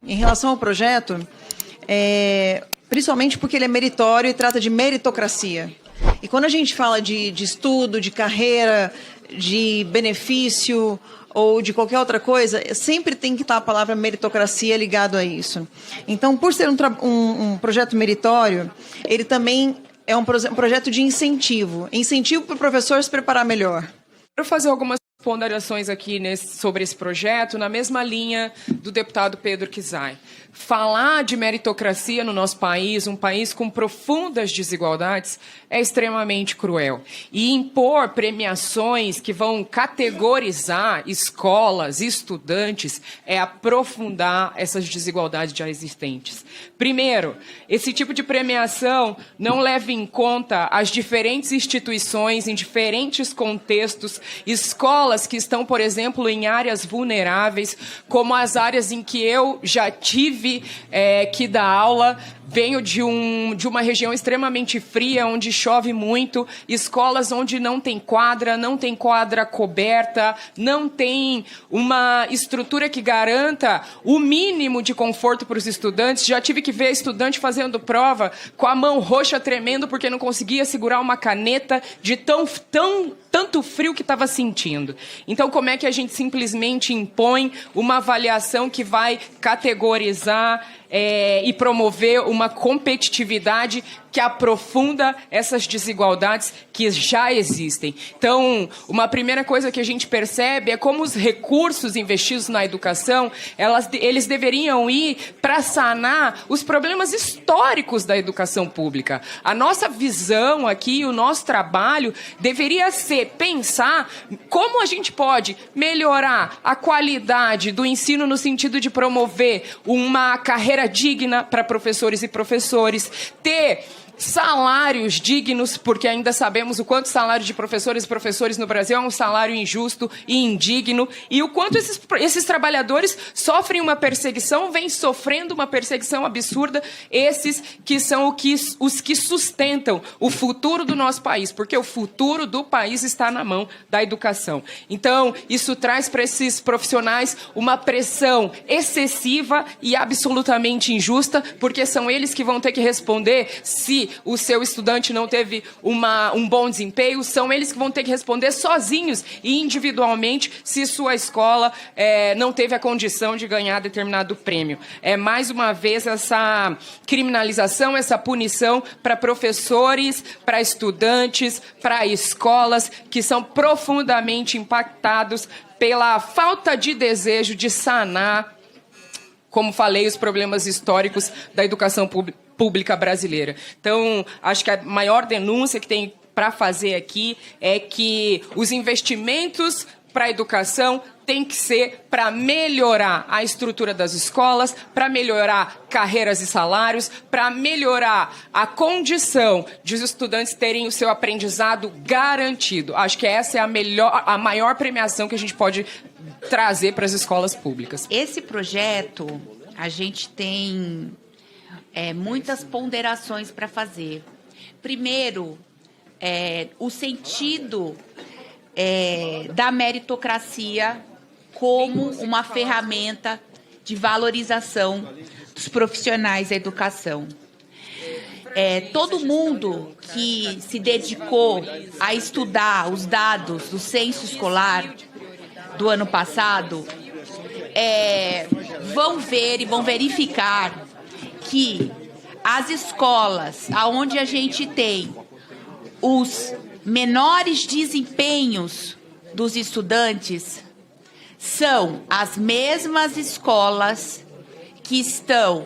Em relação ao projeto, principalmente porque ele é meritório e trata de meritocracia. E quando a gente fala de estudo, de carreira, de benefício ou de qualquer outra coisa, sempre tem que estar a palavra meritocracia ligado a isso. Então, por ser um projeto meritório, ele também é um projeto de incentivo para o professor se preparar melhor. Quero fazer algumas ponderações aqui sobre esse projeto, na mesma linha do deputado Pedro Kizai. Falar de meritocracia no nosso país, um país com profundas desigualdades, é extremamente cruel. E impor premiações que vão categorizar escolas, estudantes, é aprofundar essas desigualdades já existentes. Primeiro, esse tipo de premiação não leva em conta as diferentes instituições, em diferentes contextos, escolas que estão, por exemplo, em áreas vulneráveis, como as áreas em que eu já tive que dar aula. Venho de uma região extremamente fria, onde chove muito, escolas onde não tem quadra coberta, não tem uma estrutura que garanta o mínimo de conforto para os estudantes. Já tive que ver estudante fazendo prova com a mão roxa tremendo porque não conseguia segurar uma caneta de tanto frio que estava sentindo. Então, como é que a gente simplesmente impõe uma avaliação que vai categorizar e promover uma competitividade que aprofunda essas desigualdades que já existem? Então, uma primeira coisa que a gente percebe é como os recursos investidos na educação, eles deveriam ir para sanar os problemas históricos da educação pública. A nossa visão aqui, o nosso trabalho, deveria ser pensar como a gente pode melhorar a qualidade do ensino no sentido de promover uma carreira digna para professores e professores, ter salários dignos, porque ainda sabemos o quanto o salário de professores e professores no Brasil é um salário injusto e indigno, e o quanto esses trabalhadores sofrem uma perseguição, vêm sofrendo uma perseguição absurda, esses que são os que sustentam o futuro do nosso país, porque o futuro do país está na mão da educação. Então, isso traz para esses profissionais uma pressão excessiva e absolutamente injusta, porque são eles que vão ter que responder se o seu estudante não teve um bom desempenho, são eles que vão ter que responder sozinhos e individualmente se sua escola não teve a condição de ganhar determinado prêmio. É, mais uma vez, essa criminalização, essa punição para professores, para estudantes, para escolas que são profundamente impactados pela falta de desejo de sanar, como falei, os problemas históricos da educação pública brasileira. Então, acho que a maior denúncia que tem para fazer aqui é que os investimentos para a educação tem que ser para melhorar a estrutura das escolas, para melhorar carreiras e salários, para melhorar a condição de os estudantes terem o seu aprendizado garantido. Acho que essa é a maior premiação que a gente pode trazer para as escolas públicas. Esse projeto, a gente tem muitas ponderações para fazer. Primeiro, o sentido da meritocracia como uma ferramenta de valorização dos profissionais da educação. Todo mundo que se dedicou a estudar os dados do censo escolar do ano passado vão ver e vão verificar que as escolas onde a gente tem os menores desempenhos dos estudantes são as mesmas escolas que estão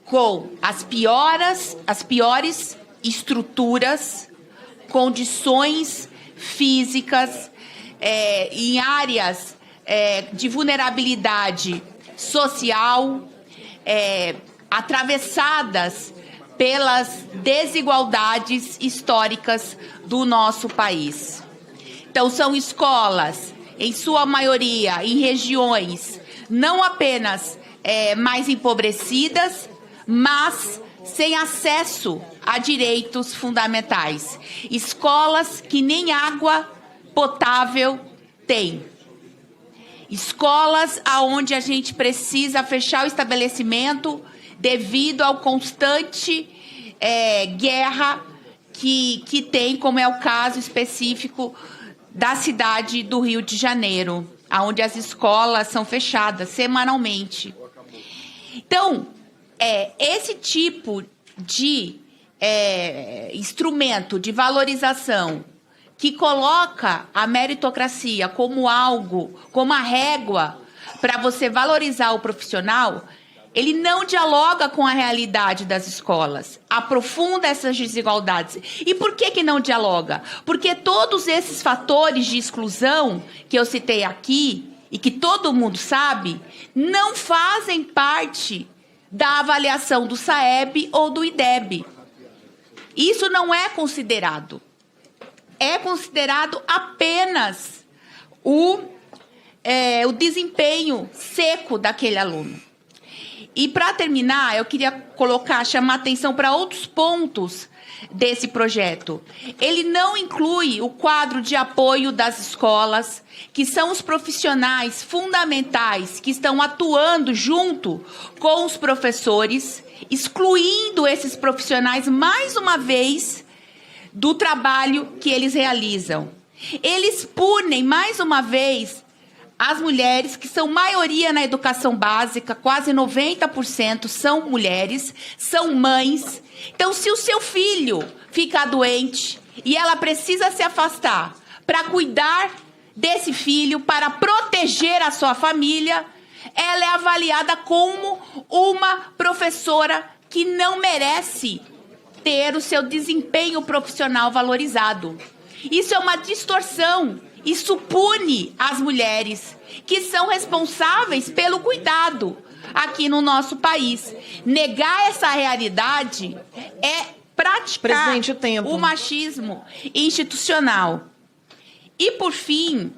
com as piores estruturas, condições físicas, em áreas de vulnerabilidade social, atravessadas pelas desigualdades históricas do nosso país. Então, são escolas, em sua maioria, em regiões não apenas mais empobrecidas, mas sem acesso a direitos fundamentais. Escolas que nem água potável têm. Escolas onde a gente precisa fechar o estabelecimento devido ao constante guerra que tem, como é o caso específico da cidade do Rio de Janeiro, onde as escolas são fechadas semanalmente. Então, esse tipo de instrumento de valorização que coloca a meritocracia como algo, como a régua para você valorizar o profissional, ele não dialoga com a realidade das escolas, aprofunda essas desigualdades. E por que não dialoga? Porque todos esses fatores de exclusão que eu citei aqui, e que todo mundo sabe, não fazem parte da avaliação do SAEB ou do IDEB. Isso não é considerado. É considerado apenas o desempenho seco daquele aluno. E, para terminar, eu queria chamar atenção para outros pontos desse projeto. Ele não inclui o quadro de apoio das escolas, que são os profissionais fundamentais que estão atuando junto com os professores, excluindo esses profissionais, mais uma vez, do trabalho que eles realizam. Eles punem, mais uma vez, as mulheres, que são maioria na educação básica, quase 90% são mulheres, são mães. Então, se o seu filho ficar doente e ela precisa se afastar para cuidar desse filho, para proteger a sua família, ela é avaliada como uma professora que não merece ter o seu desempenho profissional valorizado. Isso é uma distorção. Isso pune as mulheres que são responsáveis pelo cuidado aqui no nosso país. Negar essa realidade é praticar o machismo institucional. E, por fim,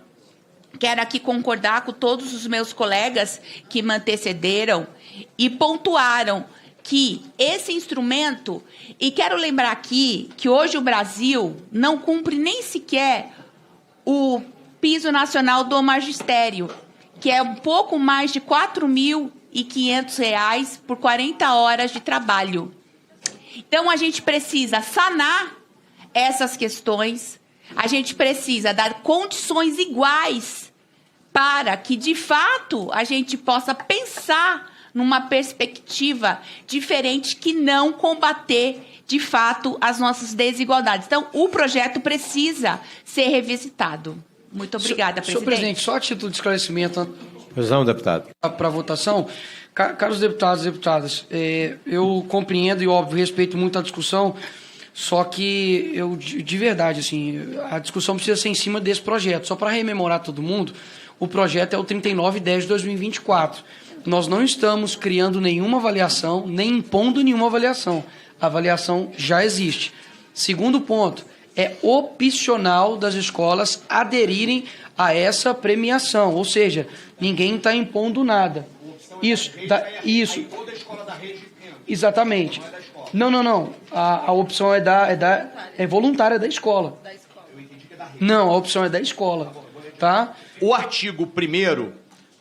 quero aqui concordar com todos os meus colegas que me antecederam e pontuaram que esse instrumento, e quero lembrar aqui que hoje o Brasil não cumpre nem sequer o piso nacional do magistério, que é um pouco mais de R$ 4.500 por 40 horas de trabalho. Então, a gente precisa sanar essas questões, a gente precisa dar condições iguais para que, de fato, a gente possa pensar numa perspectiva diferente que não combater, de fato, as nossas desigualdades. Então, o projeto precisa ser revisitado. Muito obrigada, presidente. Senhor presidente, só a título de esclarecimento... Precisamos, deputado. Para a votação. Caros deputados e deputadas, eu compreendo e, óbvio, respeito muito a discussão, só que eu, de verdade, assim, a discussão precisa ser em cima desse projeto. Só para rememorar todo mundo, o projeto é o 3910 de 2024. Nós não estamos criando nenhuma avaliação, nem impondo nenhuma avaliação. A avaliação já existe. Segundo ponto, é opcional das escolas aderirem a essa premiação, ou seja, ninguém está impondo nada. Isso. Exatamente. Não. A opção é voluntária da escola. Não, a opção é da escola, tá? O artigo 1º,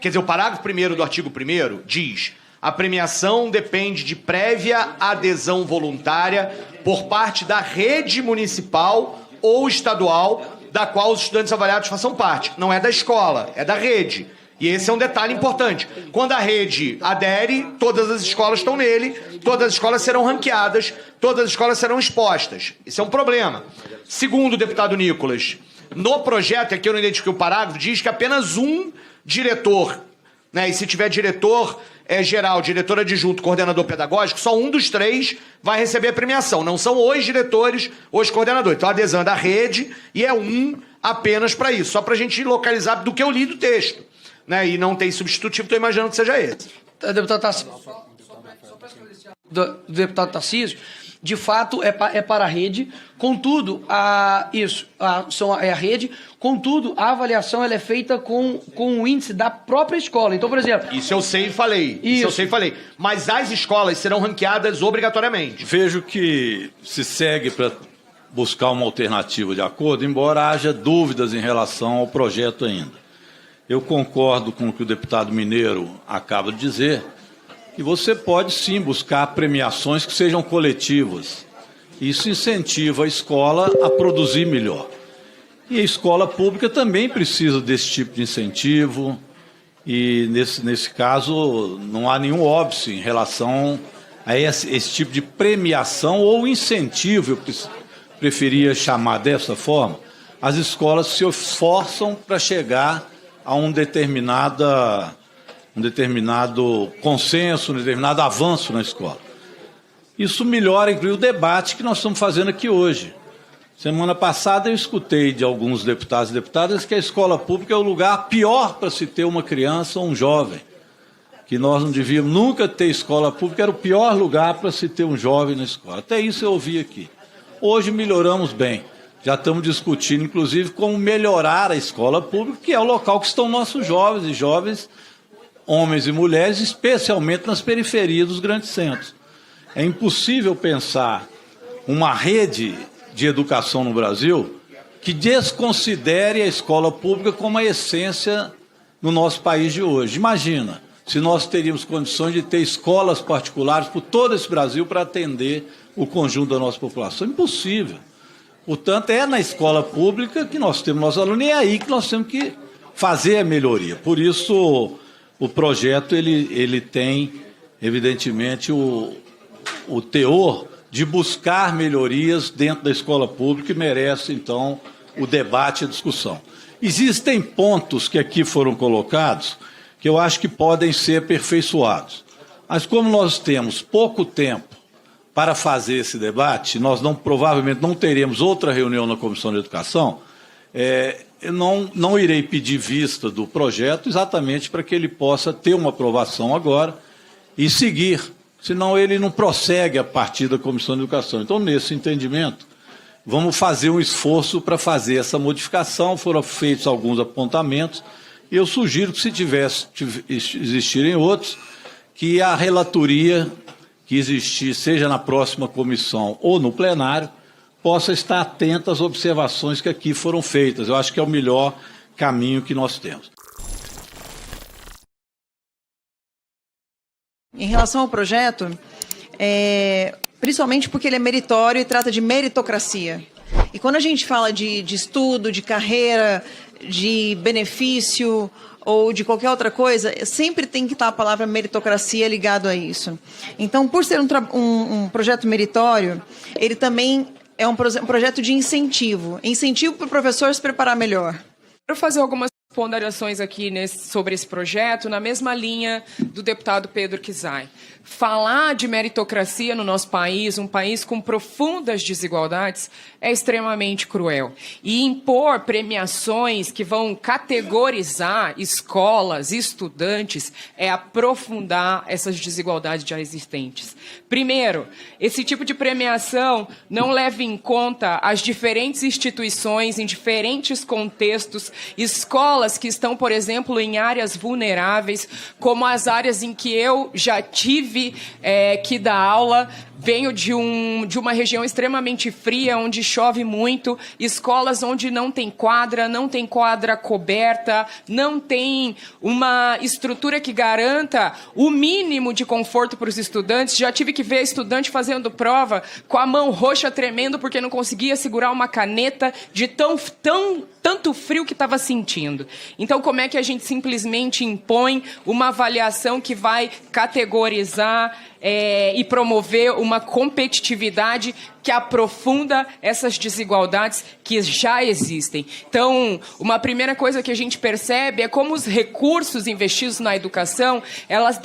quer dizer, o parágrafo 1º do artigo 1º diz: a premiação depende de prévia adesão voluntária por parte da rede municipal ou estadual da qual os estudantes avaliados façam parte. Não é da escola, é da rede. E esse é um detalhe importante. Quando a rede adere, todas as escolas estão nele, todas as escolas serão ranqueadas, todas as escolas serão expostas. Isso é um problema. Segundo o deputado Nicolas, no projeto, aqui eu não identifiquei o parágrafo, diz que apenas um diretor, né, e se tiver diretor geral, diretor adjunto, coordenador pedagógico, só um dos 3 vai receber a premiação. Não são os diretores, os coordenadores. Então a adesão é da rede e é um apenas para isso. Só para a gente localizar do que eu li do texto. Né, e não tem substitutivo, estou imaginando que seja esse. Deputado Tarcísio, do deputado Tarcísio, de fato é para a rede, contudo, a rede, contudo, a avaliação ela é feita com o índice da própria escola. Então, por exemplo... Isso eu sei e falei. Isso eu sei e falei. Mas as escolas serão ranqueadas obrigatoriamente. Vejo que se segue para buscar uma alternativa de acordo, embora haja dúvidas em relação ao projeto ainda. eu concordo com o que o deputado Mineiro acaba de dizer, que você pode sim buscar premiações que sejam coletivas. Isso incentiva a escola a produzir melhor. E a escola pública também precisa desse tipo de incentivo, e nesse caso não há nenhum óbice em relação a esse tipo de premiação ou incentivo, eu preferia chamar dessa forma. As escolas se esforçam para chegar a um determinado consenso, um determinado avanço na escola. Isso melhora, inclusive, o debate que nós estamos fazendo aqui hoje. Semana passada eu escutei de alguns deputados e deputadas que a escola pública é o lugar pior para se ter uma criança ou um jovem. Que nós não devíamos nunca ter escola pública, era o pior lugar para se ter um jovem na escola. Até isso eu ouvi aqui. Hoje melhoramos bem. Já estamos discutindo, inclusive, como melhorar a escola pública, que é o local que estão nossos jovens e jovens, homens e mulheres, especialmente nas periferias dos grandes centros. É impossível pensar uma rede de educação no Brasil que desconsidere a escola pública como a essência no nosso país de hoje. Imagina se nós teríamos condições de ter escolas particulares por todo esse Brasil para atender o conjunto da nossa população. Impossível. Portanto, é na escola pública que nós temos nossos alunos e é aí que nós temos que fazer a melhoria. Por isso, o projeto ele tem, evidentemente, o teor de buscar melhorias dentro da escola pública e merece, então, o debate e a discussão. Existem pontos que aqui foram colocados que eu acho que podem ser aperfeiçoados. Mas como nós temos pouco tempo para fazer esse debate, nós provavelmente não teremos outra reunião na Comissão de Educação, eu não irei pedir vista do projeto exatamente para que ele possa ter uma aprovação agora e seguir, senão ele não prossegue a partir da Comissão de Educação. Então, nesse entendimento, vamos fazer um esforço para fazer essa modificação, foram feitos alguns apontamentos, e eu sugiro que, se existirem outros, que a relatoria que existir, seja na próxima comissão ou no plenário, possa estar atenta às observações que aqui foram feitas. Eu acho que é o melhor caminho que nós temos. Em relação ao projeto, principalmente porque ele é meritório e trata de meritocracia. E quando a gente fala de estudo, de carreira, de benefício ou de qualquer outra coisa, sempre tem que estar a palavra meritocracia ligado a isso. Então, por ser um projeto meritório, ele também é um projeto de incentivo. Incentivo para o professor se preparar melhor. Quero fazer algumas ponderações aqui sobre esse projeto, na mesma linha do deputado Pedro Kizai. Falar de meritocracia no nosso país, um país com profundas desigualdades, é extremamente cruel. E impor premiações que vão categorizar escolas, estudantes, é aprofundar essas desigualdades já existentes. Primeiro, esse tipo de premiação não leva em conta as diferentes instituições, em diferentes contextos, escolas que estão, por exemplo, em áreas vulneráveis, como as áreas em que eu já tive que dar aula. Venho de uma região extremamente fria, onde chove muito, escolas onde não tem quadra coberta, não tem uma estrutura que garanta o mínimo de conforto para os estudantes. Já tive que ver estudante fazendo prova com a mão roxa tremendo porque não conseguia segurar uma caneta de tanto frio que estava sentindo. Então, como é que a gente simplesmente impõe uma avaliação que vai categorizar e promover uma competitividade que aprofunda essas desigualdades que já existem? Então, uma primeira coisa que a gente percebe é como os recursos investidos na educação,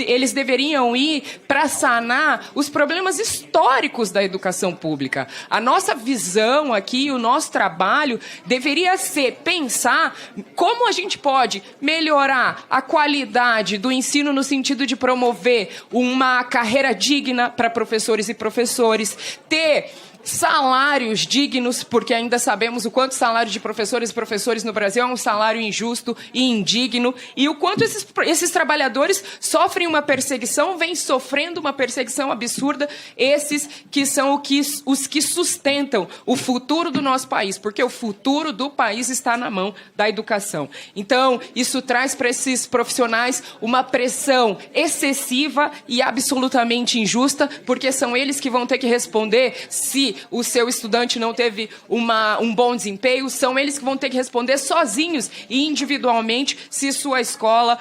eles deveriam ir para sanar os problemas históricos da educação pública. A nossa visão aqui, o nosso trabalho, deveria ser pensar como a gente pode melhorar a qualidade do ensino no sentido de promover uma carreira digna para professores e professores, ter salários dignos, porque ainda sabemos o quanto o salário de professores e professores no Brasil é um salário injusto e indigno, e o quanto esses trabalhadores sofrem uma perseguição, vêm sofrendo uma perseguição absurda, esses que são os que sustentam o futuro do nosso país, porque o futuro do país está na mão da educação. Então, isso traz para esses profissionais uma pressão excessiva e absolutamente injusta, porque são eles que vão ter que responder se o seu estudante não teve um bom desempenho, são eles que vão ter que responder sozinhos e individualmente se sua escola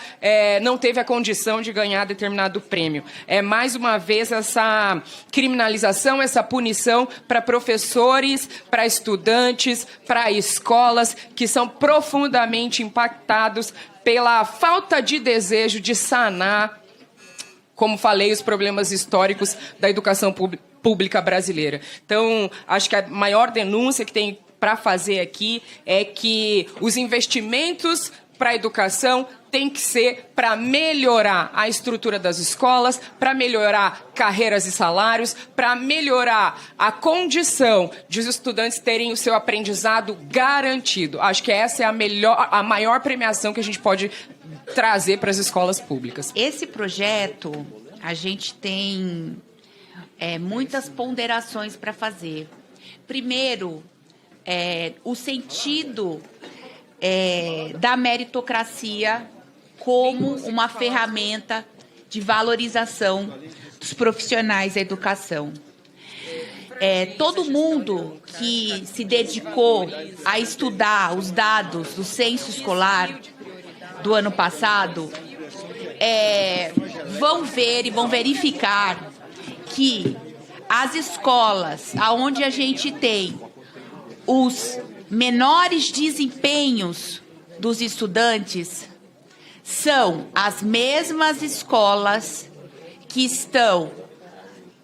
não teve a condição de ganhar determinado prêmio. É mais uma vez essa criminalização, essa punição para professores, para estudantes, para escolas que são profundamente impactados pela falta de desejo de sanar, como falei, os problemas históricos da educação pública brasileira. Então, acho que a maior denúncia que tem para fazer aqui é que os investimentos para a educação tem que ser para melhorar a estrutura das escolas, para melhorar carreiras e salários, para melhorar a condição de os estudantes terem o seu aprendizado garantido. Acho que essa é a maior premiação que a gente pode trazer para as escolas públicas. Esse projeto, a gente tem muitas ponderações para fazer. Primeiro, o sentido da meritocracia como uma ferramenta de valorização dos profissionais da educação. Todo mundo que se dedicou a estudar os dados do censo escolar do ano passado vão ver e vão verificar que as escolas onde a gente tem os menores desempenhos dos estudantes são as mesmas escolas que estão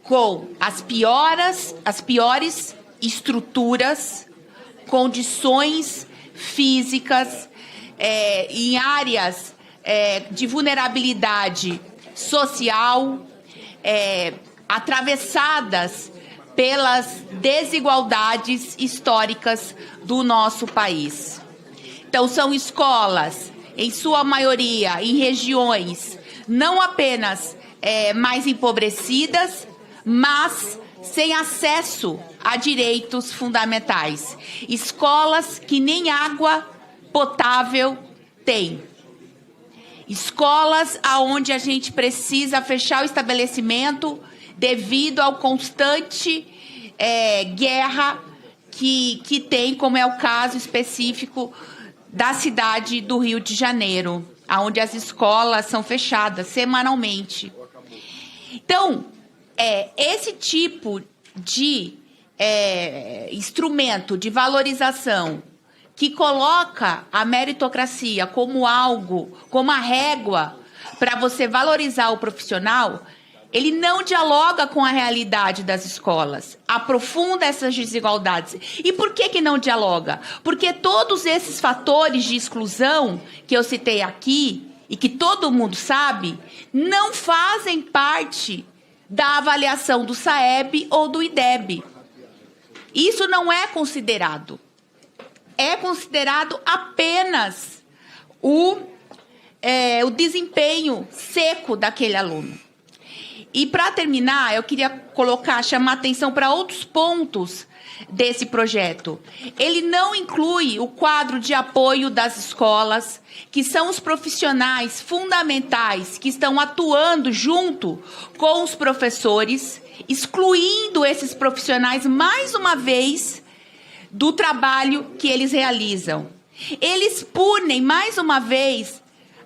com as piores estruturas, condições físicas, em áreas de vulnerabilidade social, atravessadas pelas desigualdades históricas do nosso país. Então, são escolas, em sua maioria, em regiões não apenas mais empobrecidas, mas sem acesso a direitos fundamentais. Escolas que nem água potável têm. Escolas onde a gente precisa fechar o estabelecimento devido ao constante guerra que tem, como é o caso específico da cidade do Rio de Janeiro, onde as escolas são fechadas semanalmente. Então, esse tipo de instrumento de valorização que coloca a meritocracia como algo, como a régua para você valorizar o profissional, ele não dialoga com a realidade das escolas, aprofunda essas desigualdades. E por que não dialoga? Porque todos esses fatores de exclusão que eu citei aqui, e que todo mundo sabe, não fazem parte da avaliação do SAEB ou do IDEB. Isso não é considerado. É considerado apenas o desempenho seco daquele aluno. E, para terminar, eu queria chamar atenção para outros pontos desse projeto. Ele não inclui o quadro de apoio das escolas, que são os profissionais fundamentais que estão atuando junto com os professores, excluindo esses profissionais, mais uma vez, do trabalho que eles realizam. Eles punem, mais uma vez,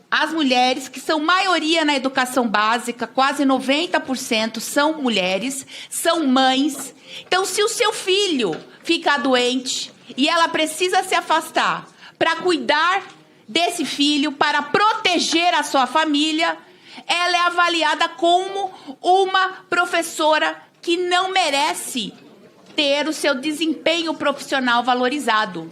as mulheres, que são maioria na educação básica, quase 90% são mulheres, são mães. Então, se o seu filho ficar doente e ela precisa se afastar para cuidar desse filho, para proteger a sua família, ela é avaliada como uma professora que não merece ter o seu desempenho profissional valorizado.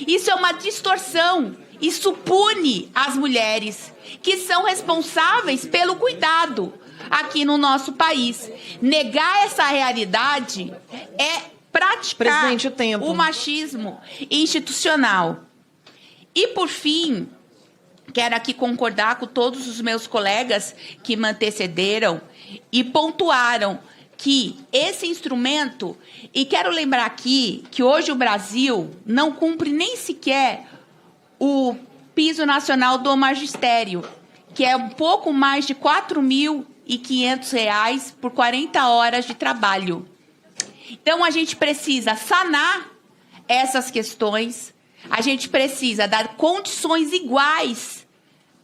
Isso é uma distorção. Isso pune as mulheres que são responsáveis pelo cuidado aqui no nosso país. Negar essa realidade é praticar Presidente, o tempo. o machismo institucional. E, por fim, quero aqui concordar com todos os meus colegas que me antecederam e pontuaram que esse instrumento, e quero lembrar aqui que hoje o Brasil não cumpre nem sequer o piso nacional do magistério, que é um pouco mais de R$ 4.500 por 40 horas de trabalho. Então, a gente precisa sanar essas questões, a gente precisa dar condições iguais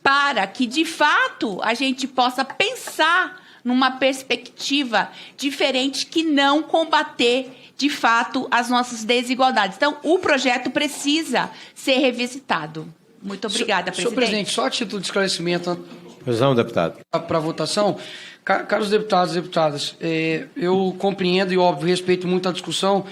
para que, de fato, a gente possa pensar numa perspectiva diferente que não combater, de fato, as nossas desigualdades. Então, o projeto precisa ser revisitado. Muito obrigada, presidente. Senhor presidente, só a título de esclarecimento Presidente, deputado. para a votação. Caros deputados e deputadas, eu compreendo e, óbvio, respeito muito a discussão,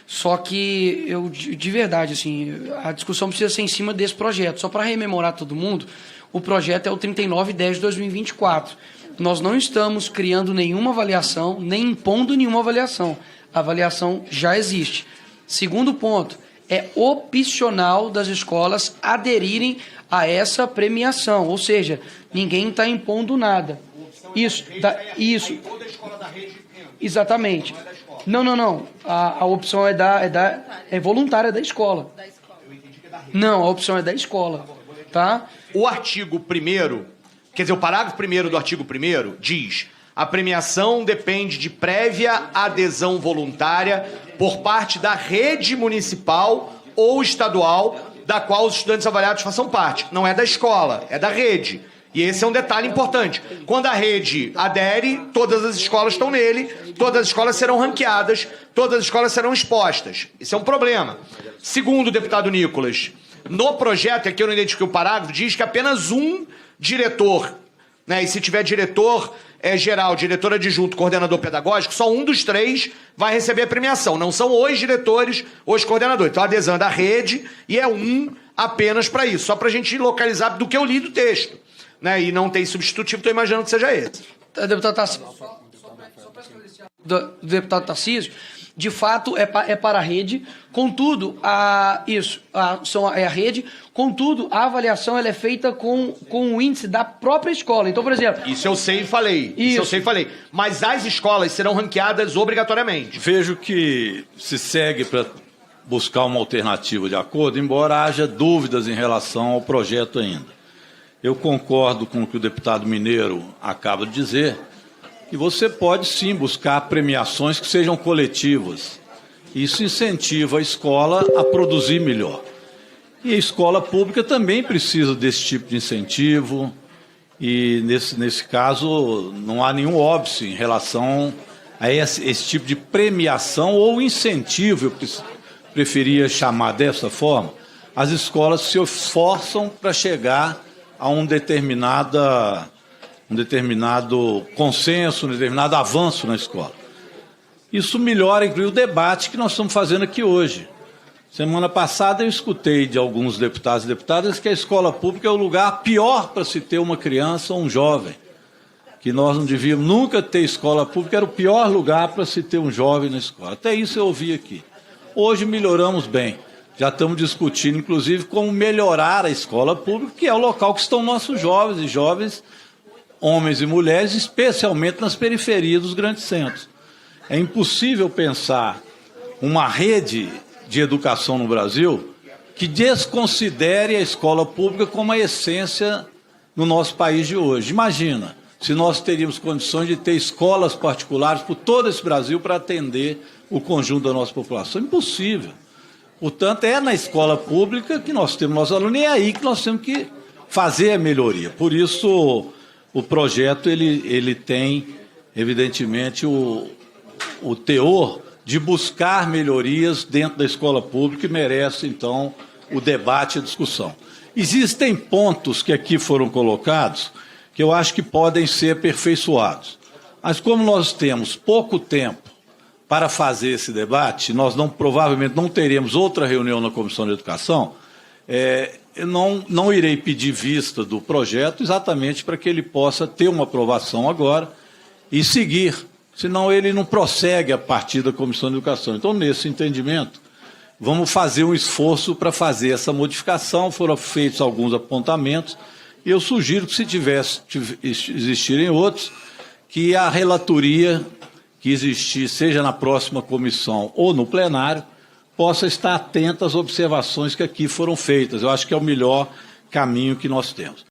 só que eu, de verdade, assim, a discussão precisa ser em cima desse projeto. Só para rememorar todo mundo, o projeto é o 3910 de 2024. Nós não estamos criando nenhuma avaliação, nem impondo nenhuma avaliação. A avaliação já existe. Segundo ponto, é opcional das escolas aderirem a essa premiação, ou seja, ninguém está impondo nada. Isso. Exatamente. Não. A opção é voluntária da escola. Não, a opção é da escola, tá? O artigo 1º, quer dizer, o parágrafo 1º do artigo 1º diz: a premiação depende de prévia adesão voluntária por parte da rede municipal ou estadual da qual os estudantes avaliados façam parte. Não é da escola, é da rede. E esse é um detalhe importante. Quando a rede adere, todas as escolas estão nele, todas as escolas serão ranqueadas, todas as escolas serão expostas. Isso é um problema. Segundo o deputado Nicolas, no projeto, aqui eu não identifiquei o parágrafo, diz que apenas um diretor, né? E se tiver diretor geral, diretor adjunto, coordenador pedagógico, só um dos 3 vai receber a premiação. Não são os diretores, os coordenadores. Então a adesão é da rede e é um apenas para isso. Só para a gente localizar do que eu li do texto. Né? E não tem substitutivo, estou imaginando que seja esse. Deputado Tarcísio, do deputado Tarcísio, de fato é para a rede, contudo, a rede, contudo, a avaliação ela é feita com o índice da própria escola. Então, por exemplo... Isso eu sei e falei. Isso eu sei e falei. Mas as escolas serão ranqueadas obrigatoriamente. Vejo que se segue para buscar uma alternativa de acordo, embora haja dúvidas em relação ao projeto ainda. Eu concordo com o que o deputado Mineiro acaba de dizer, que você pode sim buscar premiações que sejam coletivas. Isso incentiva a escola a produzir melhor. E a escola pública também precisa desse tipo de incentivo, e nesse caso não há nenhum óbice em relação a esse tipo de premiação ou incentivo, eu preferia chamar dessa forma. As escolas se esforçam para chegar a um determinado consenso, um determinado avanço na escola. Isso melhora, inclusive, o debate que nós estamos fazendo aqui hoje. Semana passada eu escutei de alguns deputados e deputadas que a escola pública é o lugar pior para se ter uma criança ou um jovem. Que nós não devíamos nunca ter escola pública, era o pior lugar para se ter um jovem na escola. Até isso eu ouvi aqui. Hoje melhoramos bem. Já estamos discutindo, inclusive, como melhorar a escola pública, que é o local que estão nossos jovens, homens e mulheres, especialmente nas periferias dos grandes centros. É impossível pensar uma rede de educação no Brasil que desconsidere a escola pública como a essência no nosso país de hoje. Imagina se nós teríamos condições de ter escolas particulares por todo esse Brasil para atender o conjunto da nossa população. Impossível. Portanto, é na escola pública que nós temos nossos alunos e é aí que nós temos que fazer a melhoria. Por isso, o projeto ele tem, evidentemente, o teor de buscar melhorias dentro da escola pública e merece, então, o debate e a discussão. Existem pontos que aqui foram colocados que eu acho que podem ser aperfeiçoados. Mas como nós temos pouco tempo para fazer esse debate, nós provavelmente não teremos outra reunião na Comissão de Educação, eu não irei pedir vista do projeto exatamente para que ele possa ter uma aprovação agora e seguir senão ele não prossegue a partir da Comissão de Educação. Então, nesse entendimento, vamos fazer um esforço para fazer essa modificação. Foram feitos alguns apontamentos e eu sugiro que, se existirem outros, que a relatoria que existir, seja na próxima comissão ou no plenário, possa estar atenta às observações que aqui foram feitas. Eu acho que é o melhor caminho que nós temos.